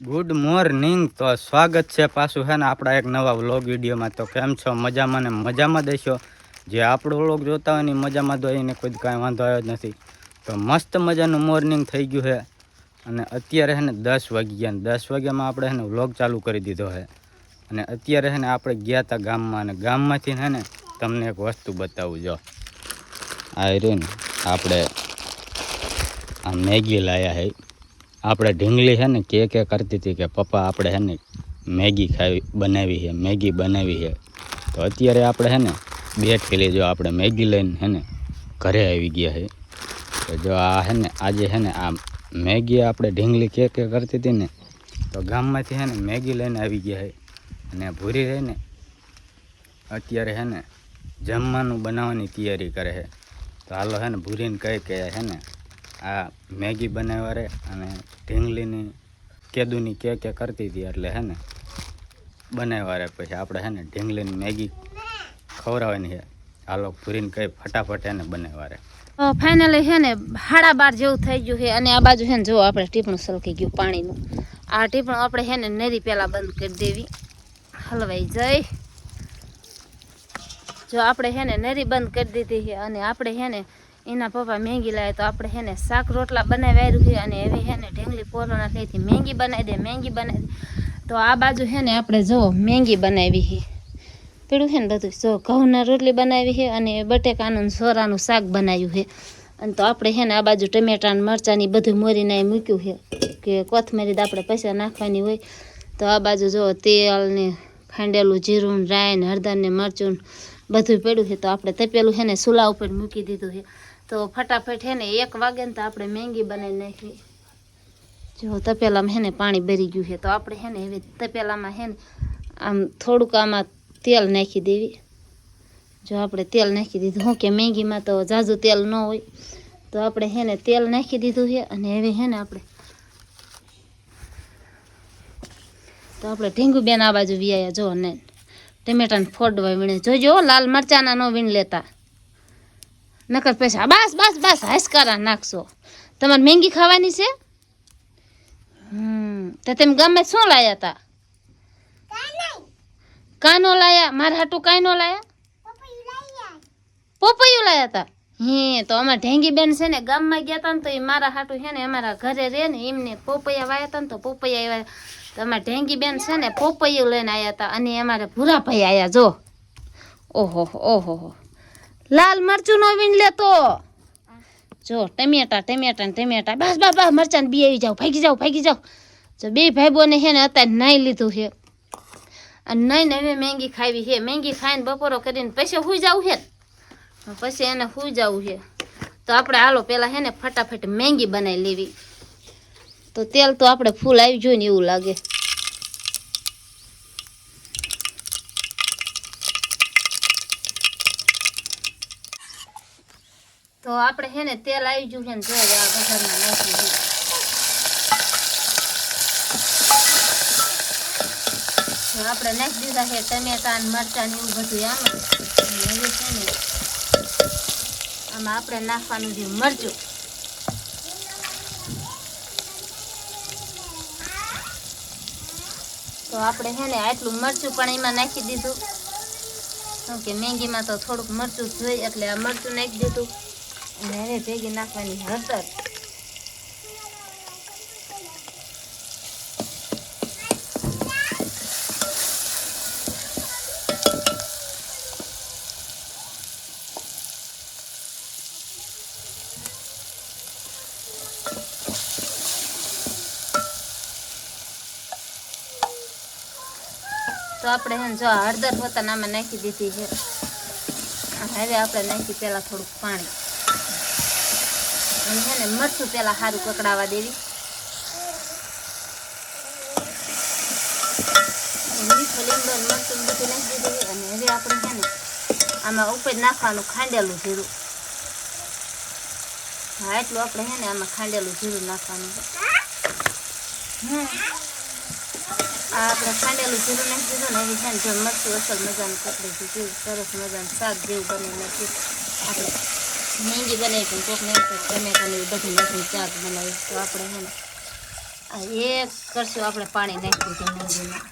Good morning. તો સ્વાગત છે પાછું છે ને આપણા એક નવા વ્લોગ વિડીયોમાં. તો કેમ છો? મજામાં ને મજામાં દેશો. જે આપણો વ્લોગ જોતા હોય ને મજામાં તો એને કોઈ કાંઈ વાંધો આવ્યો જ નથી. તો મસ્ત મજાનું મોર્નિંગ થઈ ગયું છે અને અત્યારે છે ને 10 વાગ્યા ને 10 વાગ્યામાં આપણે છે ને વ્લોગ ચાલુ કરી દીધો છે. અને અત્યારે છે ને આપણે ગયા હતા ગામમાં અને ગામમાંથી છે ને તમને એક વસ્તુ બતાવું. જો આ રહ્યું ને આપણે આ મેગી લાયા છે. આપણે ઢીંગલી છે ને કે કરતી હતી કે પપ્પા આપણે છે ને મેગી બનાવી છે, મેગી બનાવી છે. તો અત્યારે આપણે છે ને 2 થેલી જો આપણે મેગી લઈને છે ને ઘરે આવી ગયા છે. તો જો આ છે ને આજે છે ને આ મેગી આપણે ઢીંગલી કે કરતી હતી ને તો ગામમાંથી છે ને મેગી લઈને આવી ગયા છે. અને ભૂરી રહીને અત્યારે છે ને જમવાનું બનાવવાની તૈયારી કરે છે. તો હાલો છે ને ભૂરીને કહે કે છે ને આ મેગી બનાવવા રે અને ઢીંગલીની કેદુની કે કરતી હતી એટલે છે ને બનાવવા રે. પછી આપણે છે ને ઢીંગલીની મેગી ખવડાવવાની છે. હાલો ભૂરીને કહી ફટાફટ એને બનાવવા રે. ફાઇનલી છે ને 12:30 જેવું થઈ ગયું છે અને આ બાજુ છે ને જો આપણે ટીપણું સલકી ગયું પાણીનું. આ ટીપણું આપણે છે ને નરી પહેલાં બંધ કરી દેવી, હલવાઈ જાય. જો આપણે છે ને નરી બંધ કરી દીધી છે અને આપણે છે ને એના પપ્પા મેગી લાવે તો આપણે છે ને શાક રોટલા બનાવ્યું છે અને હવે છે ને ઢીંગલી પોરોના થઈથી મેગી બનાવી દે. તો આ બાજુ છે ને આપણે જો મેગી બનાવી છે, પેલું છે ને બધું જો ઘઉંના રોટલી બનાવી છે અને બટેકાનું સોરાનું શાક બનાવ્યું છે. અને તો આપણે છે ને આ બાજુ ટમેટા ને મરચાંની બધું મોરીને મૂક્યું છે કે કોથમરી આપણે પૈસા નાખવાની હોય. તો આ બાજુ જો તેલ ને ખાંડેલું જીરું, રાઈ ને હળદર ને મરચું બધું પડ્યું છે. તો આપણે તપેલું છે ને ચૂલા ઉપર મૂકી દીધું છે. તો ફટાફટ છે ને 1 વાગે ને તો આપણે મેગી બનાવી નાખી. જો તપેલામાં છે ને પાણી ભરી ગયું છે તો આપણે છે ને હવે તપેલામાં છે ને આમ થોડુંક આમાં તેલ નાખી દેવી. જો આપણે તેલ નાખી દીધું શું કે મેગીમાં તો ઝાઝું તેલ ન હોય. તો આપણે છે ને તેલ નાખી દીધું છે અને હવે છે ને આપણે ઢીંગુ બેન આ બાજુ વિયાયા જો ને ટમેટાને ફોડવા વીણે. જોજો લાલ મરચાના ન વીણ લેતા, નકર પૈસા બસ હાસકારા નાખશો. તમારે મેગી ખાવાની છે? તો તમે ગામમાં શું લાયા હતા? કાનો લાયા? મારા હાટું કાંઈ નો લાયા? પોપૈયું લાયા હતા. તો અમારે ઢેંગી બેન છે ને ગામમાં ગયા હતા ને તો એ મારા હાટું છે ને અમારા ઘરે રહે ને એમને પોપૈયા વાયા હતા ને તો પોપૈયા આવ્યા. તો અમારે ઢેંગી બેન છે ને પોપૈયું લઈને આવ્યા હતા અને અમારે ભૂરાભાઈ આવ્યા. જો ઓહો લાલ મરચું નો વીણ લેતો. જો ટમેટા બસ મરચાં બી આવી જાવ, ભાગી જાવ. જો 2 ભાઈ બોને છે ને અત્યારે નાઈ લીધું છે અને નાઈને હવે મેગી ખાવી છે. મેગી ખાઈને બપોરો કરીને પછી સુઈ જવું છે, પછી એને સુઈ જવું છે. તો આપણે હાલો પેલા છે ને ફટાફટ મેગી બનાવી લેવી. તો તેલ તો આપણે ફૂલ આવી જોઈએ ને એવું લાગે. તો આપણે છે ને તેલ આવી ગયું છે ને જો આ વઘારમાં નાખી દીધું. તો આપણે નાખી દીધા છે ટમેટા ને મરચાં ને એવું બધું આમાં. હવે છે ને આમાં આપણે નાખવાનું છે મરચું. તો આપણે છે ને આટલું મરચું પણ એમાં નાખી દીધું કે મેગીમાં તો થોડુંક મરચું જોઈએ એટલે આ મરચું નાખી દીધું. અને હવે ભેગી નાખવાની હળદર. તો આપણે હે જો હળદર હોતા આમાં નાખી દીધી છે. હવે આપણે નાખી પેલા થોડુંક પાણી અને છે ને મરચું પેલા સારું કકડાવા દેવી. મીઠું લીમડો મરચું બધું નાખી દીધું અને હવે આપણે છે ને આમાં ઉપર નાખવાનું ખાંડેલું જીરું. હા એટલું આપણે છે ને આમાં ખાંડેલું જીરું નાખવાનું છે. આ આપણે ખાંડેલું જીરું નાખી દીધું ને એવી છે ને જો મરચું અસલ મજાનું કકડી દીધું, સરસ મજાનું શાક જેવું બની નાખ્યું. આપણે મેગી બનાવી પણ કોક ને ટમેટા ને બધું નાખીને શાક બનાવી. તો આપણે છે ને આ એક કરશું આપણે પાણી નાખી દીધું મેંગીમાં.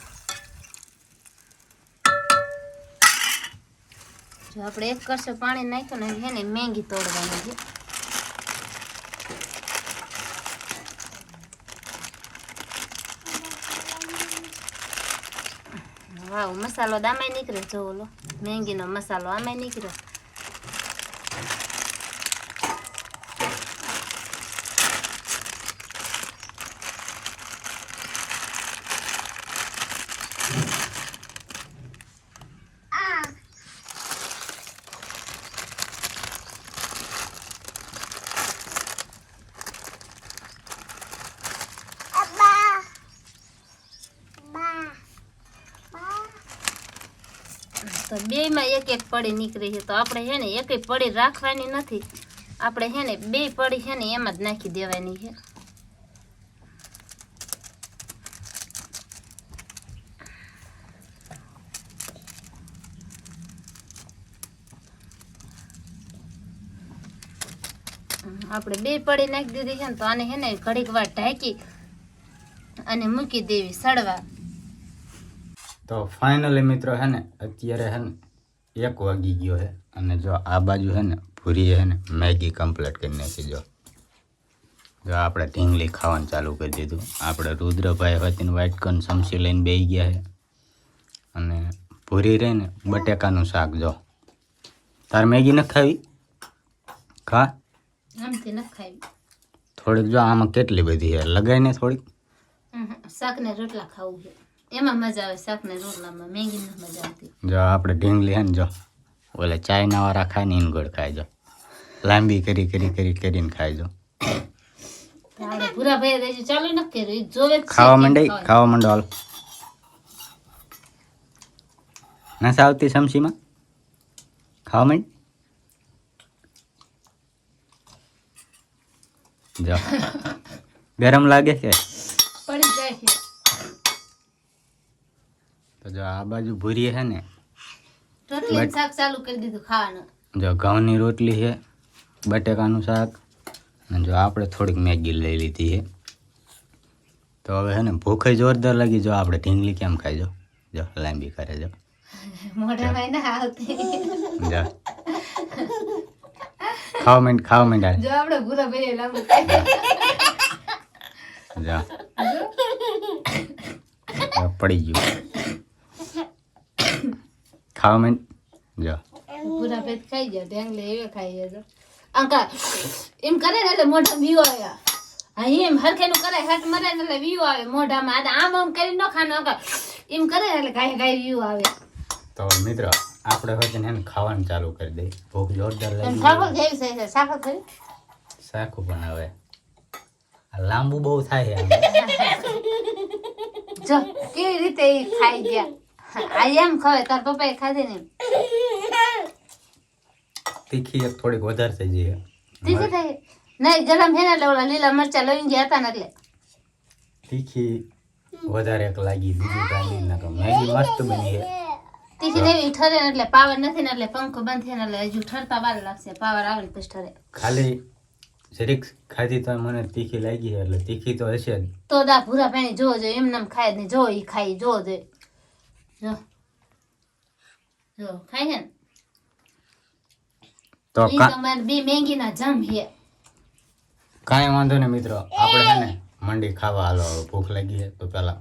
જો આપણે એક કરશું પાણી નાખ્યું ને હે ને મેંગી તોડવાની છે. વાવ, મસાલો દામાય નીકળે. જો ઓલો મેંગીનો મસાલો આમાંય નીકળે. તો બેયમાં એક એક પડી નીકળી છે. તો આપણે છે ને એકેય પડી રાખવાની નથી. આપણે છે ને બે પડી છે ને એમાં જ નાખી દેવાની છે. આપણે બે પડી નાખી દીધી છે ને તો આને છે ને ઘડીક વાર ઢાંકી અને મૂકી દેવી સડવા. તો ફાઇનલી મિત્રો હે ને અત્યારે હે ને 1 વાગી ગયો છે અને જો આ બાજુ હે ને પૂરી હે ને મેગી કમ્પ્લીટ કરી નાખી. જો આપણે ઢીંગલી ખાવાનું ચાલુ કરી દીધું. આપણે રુદ્રભાઈ વતીને વ્હાઈટ કોર્ન સમસી લઈને બેસી ગયા છે અને પૂરી રહી ને બટેકાનું શાક. જો તાર મેગી ન ખાવી? ખા, આમથી ન ખાવી. થોડીક જો આમાં કેટલી બધી છે, લગાઈને થોડીક. શાક ને રોટલા ખાવું છે એમાં મજા આવે. શાક ને રોટલામાં મેગી માં મજા આવતી. જો આપણે ઢીંગલી હે ને જો ઓલે ચાઇના વાળા ખાય ને ઈનગોળ ખાય. જો લાંબી કરીને ખાય. જો આપણે પૂરા ભાઈ દેજો ચાલુ ન કર્યું. ઈ જોવે જ છે ખાવા કેમ માંડે, ખાવાનું. ખાવા માંડો. હાલ નથી આવતી સમસીમાં? ખાવા માંડ. જો ગરમ લાગે છે પડી જાય છે. તો જો આ બાજુ ભૂરી છે ને રોટલી ને શાક ચાલુ કરી દીધું ખાવાનું. જો ઘઉંની રોટલી છે, બટેકાનું શાક અને જો આપણે થોડીક મેગી લઈ લીધી છે. તો હવે છે ને ભૂખે જોરદાર લાગી. જો આપણે ઢીંગલી કેમ ખાઈ. જો લાંબી કરે. જો મોઢામાં ના આવતી. જો ખાવા માંડ હાલ. જો આપણે પૂરા ભાઈ લાંબુ જો પડી ગયું. ખાવા માંડ. જો પૂરા પેટ ખાઈ જાય. ઢેંગલે એવે ખાઈ જાય. અંકા એમ કરે ને એટલે મોઢા વ્યુ આવ્યા. હા એમ હરખેનું કરે હટ મરે ને એટલે વ્યુ આવે મોઢામાં. આમ કરી ન ખાનો અંકા એમ કરે ને એટલે કાંઈ વ્યુ આવે. તો મિત્રો આપણે હવે ને ખાવાનું ચાલુ કરી દઈએ. ભૂખ જોરદાર લાગી. સાકર જેવી છે. સાકર કરી શાકું પણ હવે આ લાંબુ બહુ થાય છે. જો કેવી રીતે ઈ ખાઈ ગયા. આ એમ ખવાય. તાર પપ્પાએ ખાધી ને તીખી એક થોડીક વધારે થઈ જઈએ. તીખી થઈ નહીં ગરમ છે ને એટલે ઓલા લીલા મરચા લઈને ગયા હતા ને એટલે તીખી વધારે એક લાગી. બીજું કાંઈ નહીં. ના મેગી મસ્ત બની છે. તીખી દેવી ઠરે ને એટલે પાવર નથી ને એટલે પંખો બંધ થયો ને એટલે હજુ ઠરતા વાર લાગશે. પાવર આવે ને પછી ઠરે. ખાલી જરીક ખાધી તો મને તીખી લાગી છે એટલે તીખી તો હશે જ. તો દા ભૂરા પાણી જોવો જોઈએ. એમ નામ ખાય જ નહીં. જો ઈ ખાઈ જોવો જોઈએ. જો જો ખાય છે ને તો ઈ તમારે બી મેંગી ના જમ છે. કાંઈ વાંધો નહીં મિત્રો. આપણે છે ને મંડી ખાવા હાલો. હવે ભૂખ લાગી છે તો પેલા